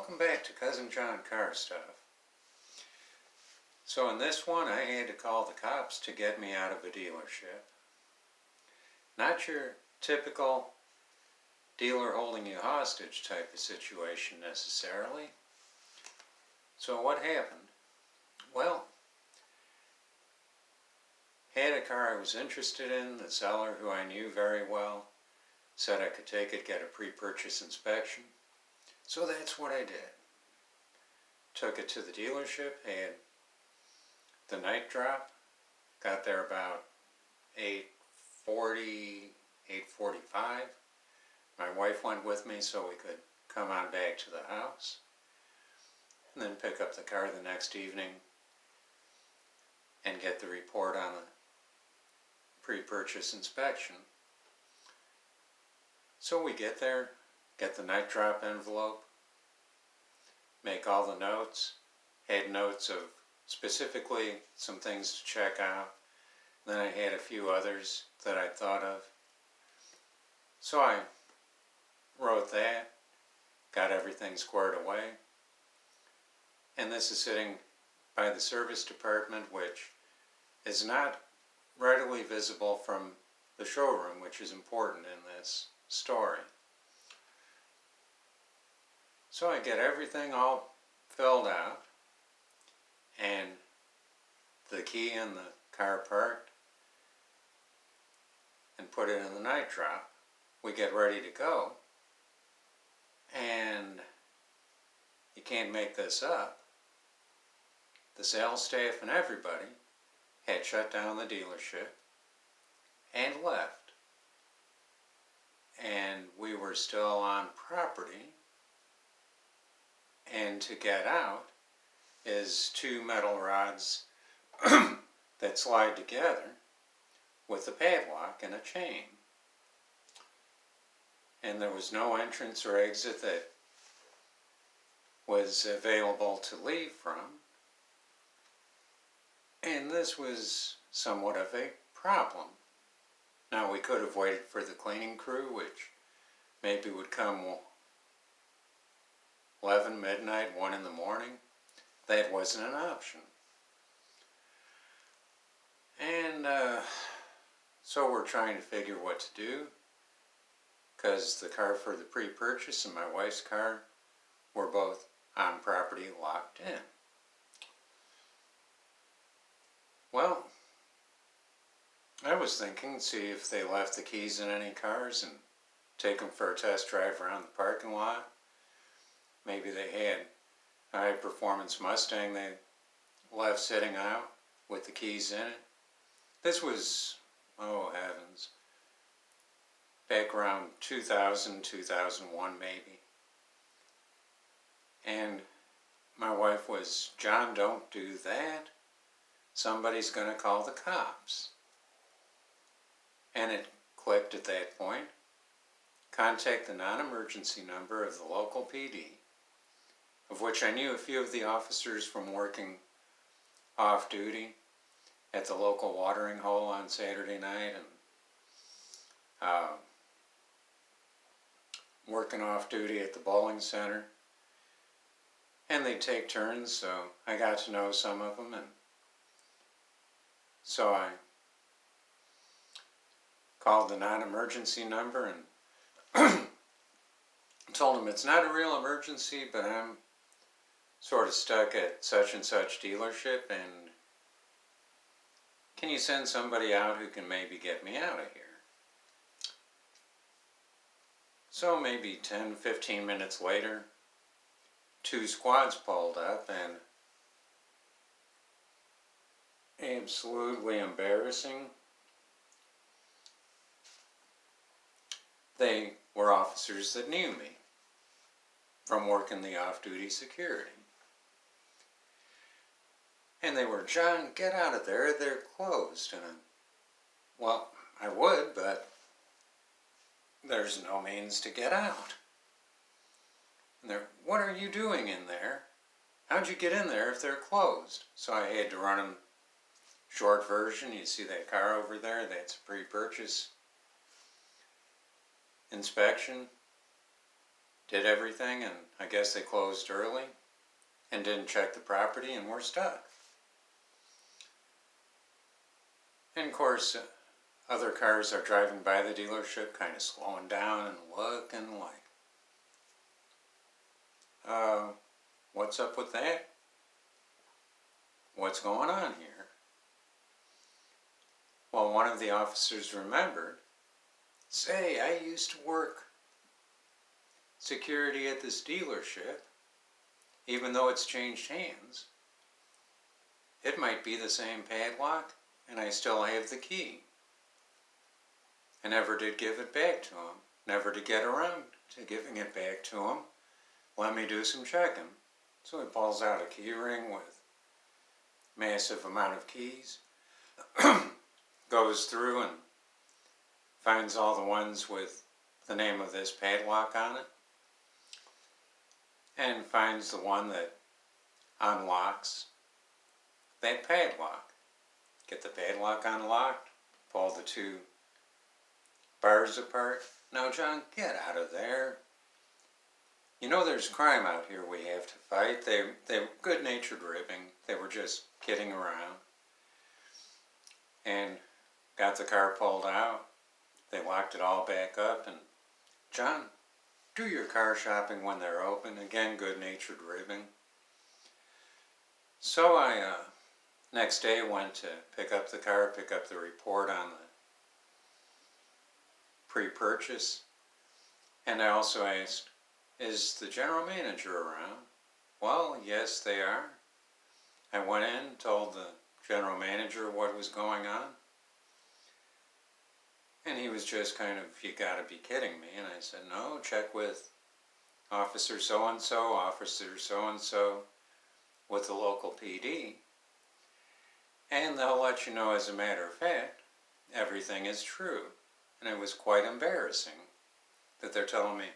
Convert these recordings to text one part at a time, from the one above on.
welcome back to Cousin John Car Stuff. So in this one I had to call the cops to get me out of a dealership. Not your typical dealer holding you hostage type of situation necessarily. So what happened? Well, had a car I was interested in. The seller, who I knew very well, said I could take it, get a pre-purchase inspection. So that's what I did. Took it to the dealership, had the night drop, got there about 8:40, 8:45. My wife went with me so we could come on back to the house, and then pick up the car the next evening and get the report on the pre-purchase inspection. So we get there, get the night drop envelope, make all the notes, had notes of specifically some things to check out. Then I had a few others that I thought of. So I wrote that, got everything squared away. And this is sitting by the service department, which is not readily visible from the showroom, which is important in this story. So I get everything all filled out, and the key in the car parked, and put it in the night drop. We get ready to go, and you can't make this up. The sales staff and everybody had shut down the dealership and left. And we were still on property. And to get out is two metal rods that slide together with a padlock and a chain. And there was no entrance or exit that was available to leave from. And this was somewhat of a problem. Now, we could have waited for the cleaning crew, which maybe would come 11, midnight, 1 in the morning. That wasn't an option. And so we're trying to figure what to do, because the car for the pre-purchase and my wife's car were both on property, locked in. Well, I was thinking, see if they left the keys in any cars and take them for a test drive around the parking lot. Maybe they had a high-performance Mustang they left sitting out with the keys in it. This was, oh heavens, back around 2000, 2001 maybe. And my wife was, John, don't do that. Somebody's going to call the cops. And it clicked at that point. Contact the non-emergency number of the local PD, of which I knew a few of the officers from working off-duty at the local watering hole on Saturday night, and working off-duty at the bowling center. And they'd take turns, so I got to know some of them, and so I called the non-emergency number and told them it's not a real emergency, but I'm sort of stuck at such and such dealership, and can you send somebody out who can maybe get me out of here? So maybe 10, 15 minutes later, 2 squads pulled up, and absolutely embarrassing. They were officers that knew me from working the off-duty security. And they were, John, get out of there, they're closed. And well, I would, but there's no means to get out. And they're, what are you doing in there? How'd you get in there if they're closed? So I had to run them short version. You see that car over there? That's a pre-purchase inspection. did everything, and I guess they closed early and didn't check the property, and we're stuck. And of course, other cars are driving by the dealership, kind of slowing down and looking like, what's up with that? What's going on here? Well, one of the officers remembered, say, I used to work security at this dealership, even though it's changed hands. It might be the same padlock, and I still have the key. I never did give it back to him. Never did get around to giving it back to him. Let me do some checking. So he pulls out a key ring with massive amount of keys, goes through and finds all the ones with the name of this padlock on it, and finds the one that unlocks that padlock. Get the padlock unlocked, pull the two bars apart. Now, John, get out of there. You know there's crime out here we have to fight. They were good-natured ribbing. They were just kidding around. And got the car pulled out. They locked it all back up. And, John, do your car shopping when they're open. Again, good-natured ribbing. So I, next day, went to pick up the car, pick up the report on the pre-purchase. And I also asked, is the general manager around? Well, yes, they are. I went in, told the general manager what was going on. And he was just kind of, you gotta be kidding me. And I said, no, check with officer so-and-so, officer so-and-so with the local PD. And they'll let you know, as a matter of fact, everything is true. And it was quite embarrassing that they're telling me,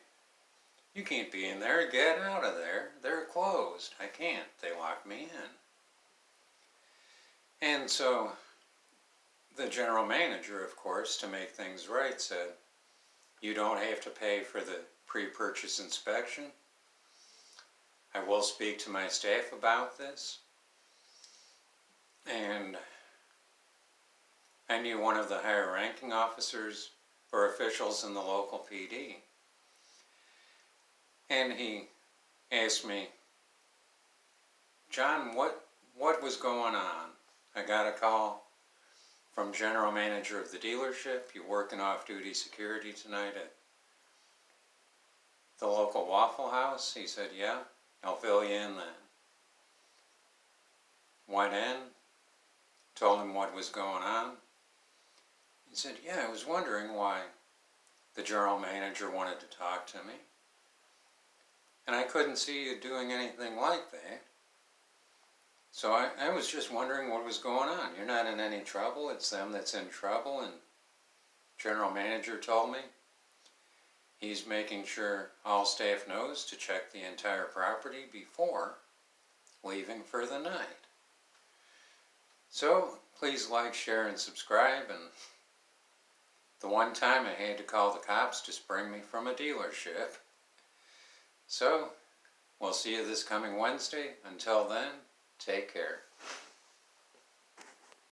you can't be in there, get out of there, they're closed. I can't, they locked me in. And so the general manager, of course, to make things right, said, you don't have to pay for the pre-purchase inspection. I will speak to my staff about this. And I knew one of the higher ranking officers or officials in the local PD. And he asked me, John, what was going on? I got a call from general manager of the dealership. You working off-duty security tonight at the local Waffle House? He said, yeah, I'll fill you in then. Went in, told him what was going on. He said, yeah, I was wondering why the general manager wanted to talk to me. And I couldn't see you doing anything like that. So I was just wondering what was going on. You're not in any trouble. It's them that's in trouble. And general manager told me he's making sure all staff knows to check the entire property before leaving for the night. So please like, share, and subscribe. And the one time I had to call the cops to spring me from a dealership. So, we'll see you this coming Wednesday. Until then, take care.